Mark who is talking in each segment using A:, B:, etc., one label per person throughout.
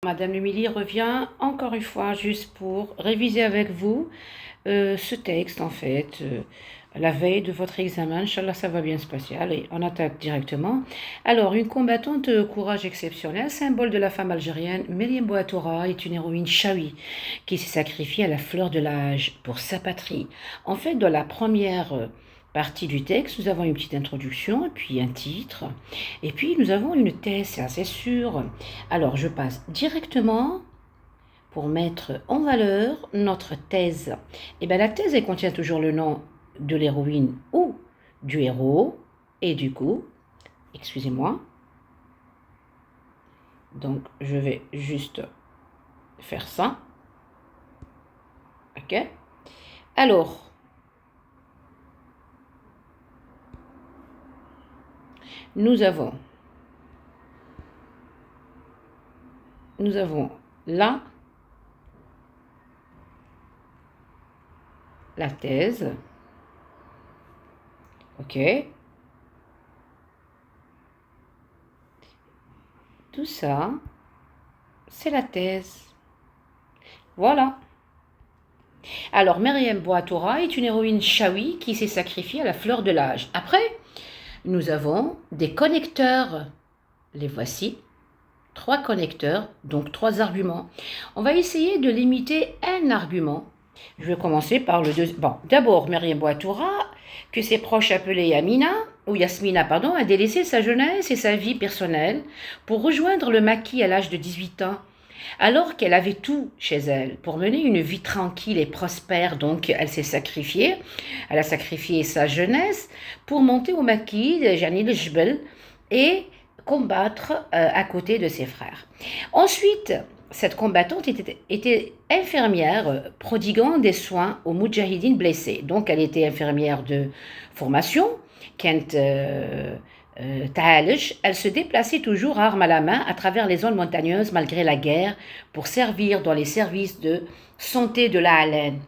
A: Madame Émilie revient encore une fois juste pour réviser avec vous ce texte en fait, la veille de votre examen. Inch'Allah, ça va bien se passer. Allez, on attaque directement. Alors, une combattante courage exceptionnel, symbole de la femme algérienne, Meriem Bouatoura est une héroïne chaoui qui s'est sacrifiée à la fleur de l'âge pour sa patrie. En fait, dans la première partie du texte, nous avons une petite introduction, puis un titre, et puis nous avons une thèse, c'est assez sûr. Alors, je passe directement pour mettre en valeur notre thèse. Et bien, la thèse, elle contient toujours le nom de l'héroïne ou du héros, et du coup, excusez-moi, donc je vais juste faire ça. Ok? Alors, nous avons là la thèse. Ok? Tout ça, c'est la thèse. Voilà. Alors, Meriem Bouatoura est une héroïne chaoui qui s'est sacrifiée à la fleur de l'âge. Après, nous avons des connecteurs. Les voici. 3 connecteurs, donc 3 arguments. On va essayer de limiter un argument. Je vais commencer par le deuxième. Bon, d'abord, Meriem Bouatoura, que ses proches appelaient Yasmina, a délaissé sa jeunesse et sa vie personnelle pour rejoindre le maquis à l'âge de 18 ans. Alors qu'elle avait tout chez elle pour mener une vie tranquille et prospère, donc elle s'est sacrifiée. Elle a sacrifié sa jeunesse pour monter au maquis de Janil Jbel et combattre à côté de ses frères. Ensuite, cette combattante était infirmière prodiguant des soins aux moudjahidines blessés. Donc elle était infirmière de formation. Quand elle se déplaçait toujours arme à la main à travers les zones montagneuses malgré la guerre pour servir dans les services de santé de la haleine.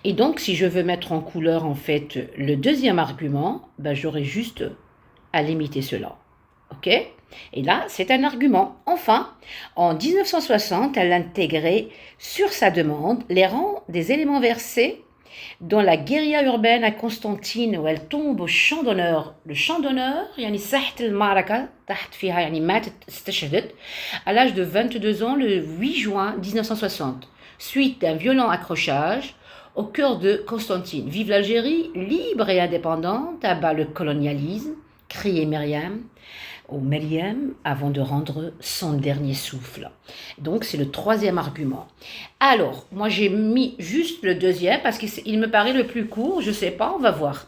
A: Et donc, si je veux mettre en couleur en fait le deuxième argument, j'aurais juste à limiter cela. Ok? Et là, c'est un argument. Enfin, en 1960, elle intégrait sur sa demande les rangs des éléments versés dans la guérilla urbaine à Constantine, où elle tombe au champ d'honneur. Le champ d'honneur, يعني ساحة المعركة تحت فيها يعني ماتت استشهدت à l'âge de 22 ans le 8 juin 1960, suite d'un violent accrochage au cœur de Constantine. Vive l'Algérie, libre et indépendante, abat le colonialisme, criait Myriam avant de rendre son dernier souffle. Donc c'est le troisième argument. Alors, moi j'ai mis juste le deuxième parce qu'il me paraît le plus court, je sais pas, on va voir.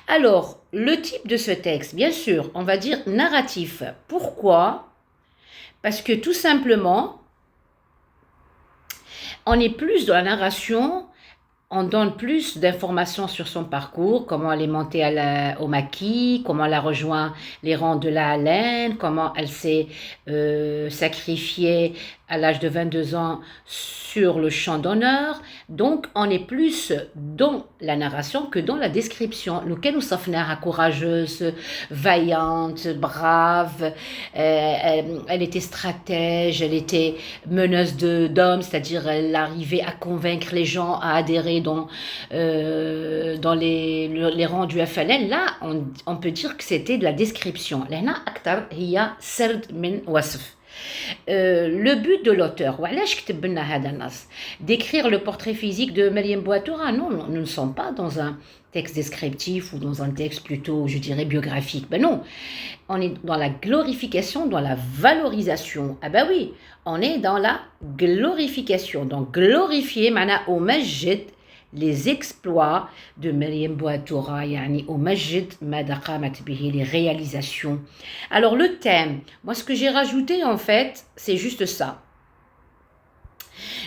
A: Alors, le type de ce texte, bien sûr, on va dire narratif. Pourquoi? Parce que tout simplement, on est plus dans la narration. On donne plus d'informations sur son parcours, comment elle est montée au maquis, comment elle a rejoint les rangs de la haleine, comment elle s'est sacrifiée à l'âge de 22 ans sur le champ d'honneur. Donc, on est plus dans la narration que dans la description. Lequel nous courageuse, vaillante, brave, elle était stratège, elle était meneuse d'hommes, c'est-à-dire elle arrivait à convaincre les gens à adhérer dans les rangs du FLN. Là, on peut dire que c'était de la description. لهنا أكتر هي سرد من وصف. Le but de l'auteur, d'écrire le portrait physique de Meriem Bouatoura. Non, nous ne sommes pas dans un texte descriptif ou dans un texte plutôt, je dirais, biographique. Ben non, on est dans la glorification, dans la valorisation. Ah ben oui, on est dans la glorification. Donc glorifier, mana au majid, les exploits de Meriem Bouatoura, yani au majid madaqamat bihi, les réalisations. Alors le thème, moi ce que j'ai rajouté en fait, c'est juste ça.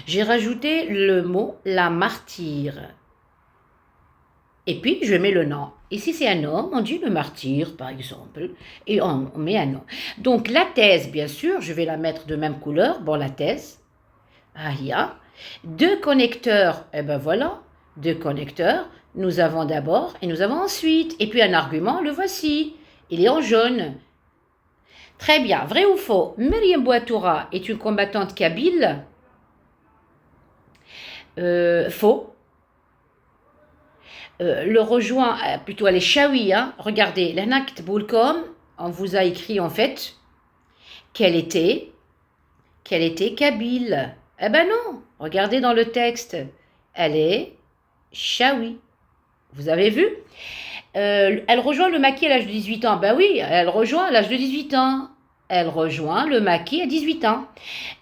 A: J'ai rajouté le mot la martyre. Et puis je mets le nom. Et si c'est un homme, on dit le martyr par exemple. Et on met un nom. Donc la thèse, bien sûr, je vais la mettre de même couleur. Bon, la thèse. Ah, il y a 2 connecteurs. Eh ben voilà. 2 connecteurs, nous avons d'abord et nous avons ensuite. Et puis un argument, le voici. Il est en jaune. Très bien. Vrai ou faux? Meriem Bouatoura est une combattante kabyle. Faux. Le rejoint, plutôt elle est chaoui. Hein. Regardez, l'Hna Ktboulkom, on vous a écrit en fait qu'elle était kabyle. Eh ben non, regardez dans le texte. Elle est chaoui. Vous avez vu? Elle rejoint le maquis à l'âge de 18 ans. Ben oui, elle rejoint à l'âge de 18 ans. Elle rejoint le maquis à 18 ans.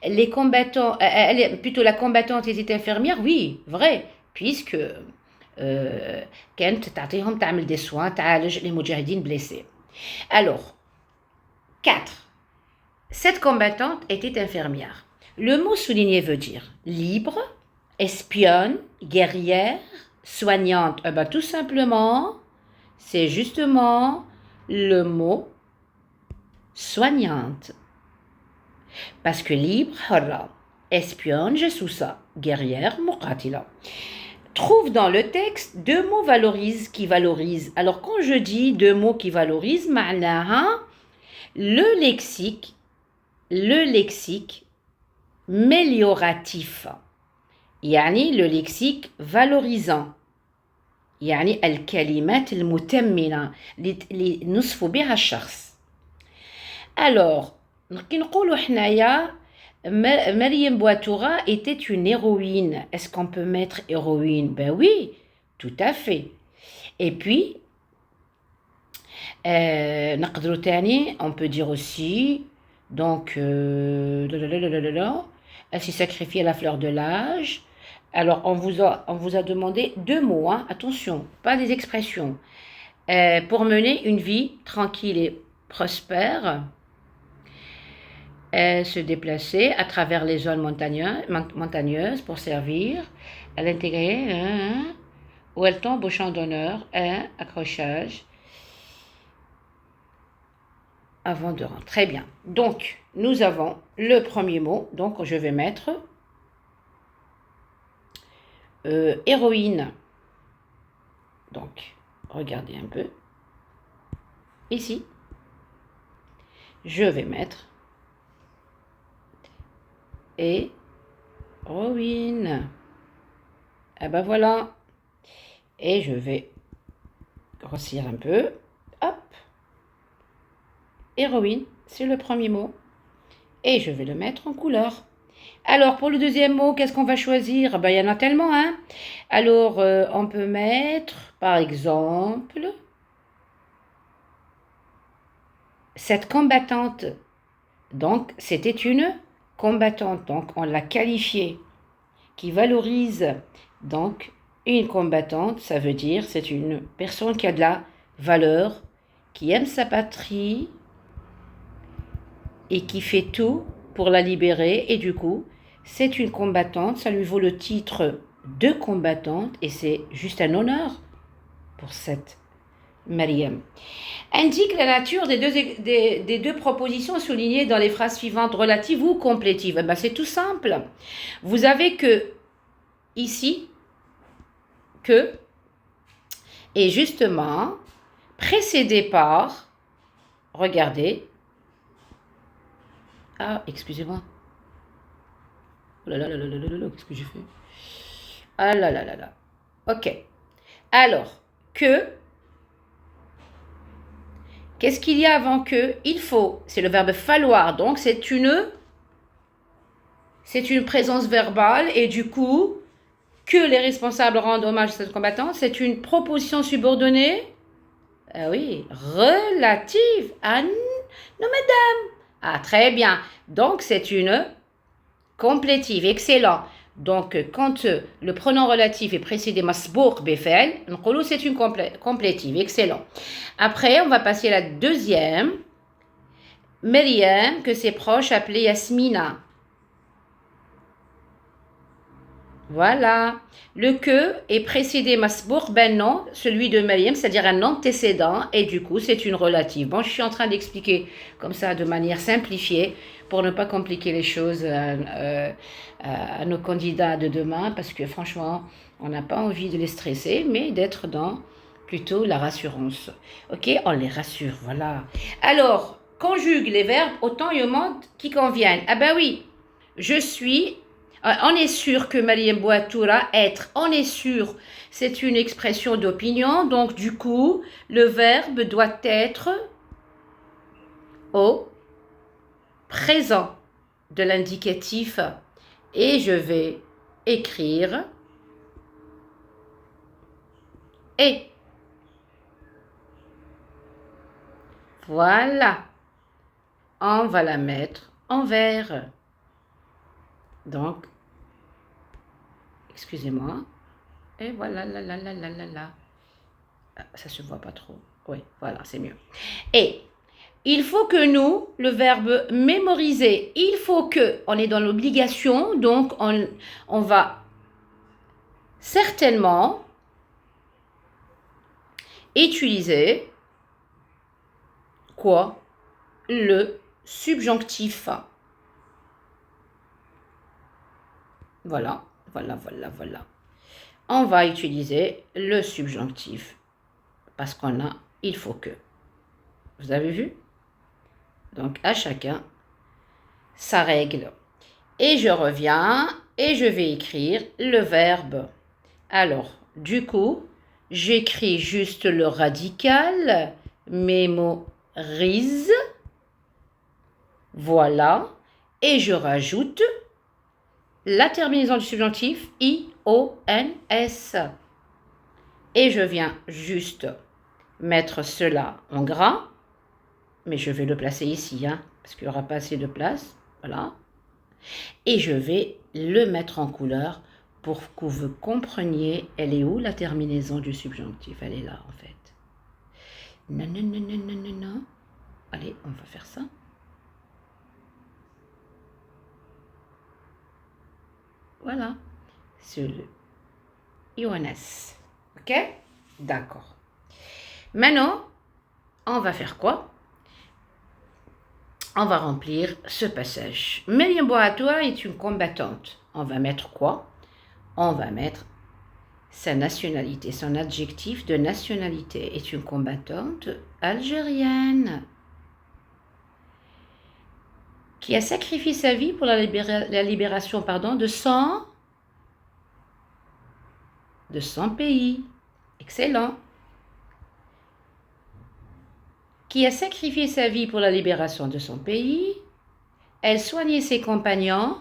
A: Les combattants, plutôt la combattante était infirmière, oui, vrai, puisque كانت تعطيهم تعمل des soins, تعالج les mujahideen blessés. Alors, 4. Cette combattante était infirmière. Le mot souligné veut dire libre, espionne, guerrière, soignante. Eh ben, tout simplement, c'est justement le mot soignante. Parce que libre, harra, espionne, jessoussa, guerrière, muqatila. Trouve dans le texte deux mots qui valorisent. Alors quand je dis deux mots qui valorisent, ma'naha, le lexique mélioratif. يعني le lexique valorisant. يعني الكلمات المتمنة اللي نصفوا بها الشخص. Alors, كي نقولوا حنايا Meriem Bouatoura était une héroïne. Est-ce qu'on peut mettre héroïne? Ben oui, tout à fait. Et puis, نقدروا تاني, on peut dire aussi, donc, elle s'est sacrifiée à la fleur de l'âge. Alors, on vous a demandé deux mots, hein, attention, pas des expressions. Pour mener une vie tranquille et prospère, elle se déplaçait à travers les zones montagneuses pour servir. Elle intégrait où elle tombe au champ d'honneur, un accrochage avant de rentrer. Très bien. Donc, nous avons le premier mot. Donc, je vais mettre héroïne. Donc, regardez un peu. Ici, je vais mettre héroïne. Ah ben voilà. Et je vais grossir un peu. Hop. Héroïne, c'est le premier mot. Et je vais le mettre en couleur. Alors, pour le deuxième mot, qu'est-ce qu'on va choisir? Ben, il y en a tellement, hein. Alors, on peut mettre, par exemple, cette combattante. Donc, c'était une combattante. Donc, on l'a qualifiée, qui valorise. Donc, une combattante, ça veut dire c'est une personne qui a de la valeur, qui aime sa patrie et qui fait tout pour la libérer. Et du coup, c'est une combattante, ça lui vaut le titre de combattante et c'est juste un honneur pour cette Meriem. Indique la nature des deux propositions soulignées dans les phrases suivantes, relatives ou complétives. Ben, c'est tout simple. Vous avez que ici, que, et justement, précédé par, regardez, ah, excusez-moi, oh là là là là là là là, qu'est-ce que j'ai fait? Ah là là là là, ok, alors, que, qu'est-ce qu'il y a avant que? Il faut, c'est le verbe falloir, donc c'est une présence verbale et du coup, que les responsables rendent hommage à cette combattante, c'est une proposition subordonnée, ah oui, relative à nos mesdames. Ah, très bien. Donc, c'est une complétive. Excellent. Donc, quand le pronom relatif est précédé masbouk befel, c'est une complétive. Excellent. Après, on va passer à la deuxième. Meriem, que ses proches appelaient Yasmina. Voilà. Le que est précédé masbouk, ben non, celui de Meriem, c'est-à-dire un antécédent, et du coup, c'est une relative. Bon, je suis en train d'expliquer comme ça de manière simplifiée pour ne pas compliquer les choses à nos candidats de demain, parce que franchement, on n'a pas envie de les stresser, mais d'être dans plutôt la rassurance. Ok, on les rassure, voilà. Alors, conjugue les verbes au temps et au mode qui conviennent. Ah ben oui, je suis, on est sûr que Mariam Bouatoura, être, on est sûr, c'est une expression d'opinion, donc du coup, le verbe doit être au présent de l'indicatif et je vais écrire et. Voilà, on va la mettre en vert. Donc, excusez-moi. Et voilà, là. Ça se voit pas trop. Oui, voilà, c'est mieux. Et il faut que nous, le verbe mémoriser, il faut que, on est dans l'obligation, donc on va certainement utiliser quoi? Le subjonctif. Voilà. On va utiliser le subjonctif parce qu'on a il faut que. Vous avez vu? Donc à chacun sa règle. Et je reviens et je vais écrire le verbe. Alors, du coup, j'écris juste le radical, mémorise. Voilà. Et je rajoute la terminaison du subjonctif I-O-N-S. Et je viens juste mettre cela en gras, mais je vais le placer ici, parce qu'il n'y aura pas assez de place. Voilà. Et je vais le mettre en couleur pour que vous compreniez, elle est où la terminaison du subjonctif? Elle est là, en fait. Non. Allez, on va faire ça. Voilà. C'est le IONS. Ok? D'accord. Maintenant, on va faire quoi? On va remplir ce passage. Mariam Bouatoura est une combattante. On va mettre quoi? On va mettre sa nationalité. Son adjectif de nationalité est une combattante algérienne qui a sacrifié sa vie pour la libération de son pays. Excellent. Qui a sacrifié sa vie pour la libération de son pays. Elle soignait ses compagnons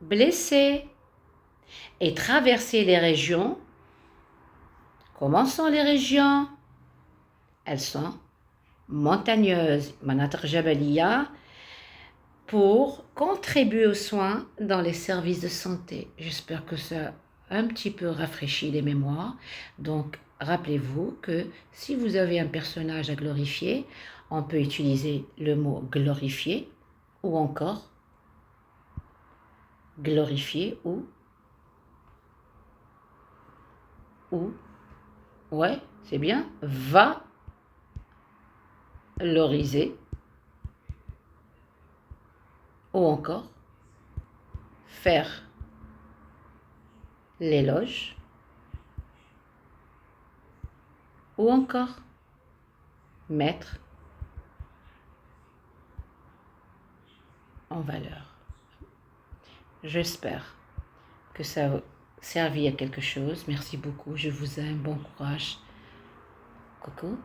A: blessés et traversait les régions. Comment sont les régions? Elles sont montagneuses, Manatr Jabaliya, pour contribuer aux soins dans les services de santé. J'espère que ça a un petit peu rafraîchi les mémoires. Donc, rappelez-vous que si vous avez un personnage à glorifier, on peut utiliser le mot glorifier ou encore glorifier ou ouais, c'est bien, valoriser ou encore faire l'éloge ou encore mettre en valeur. J'espère que ça a servi à quelque chose. Merci beaucoup. Je vous aime. Bon courage. Coucou.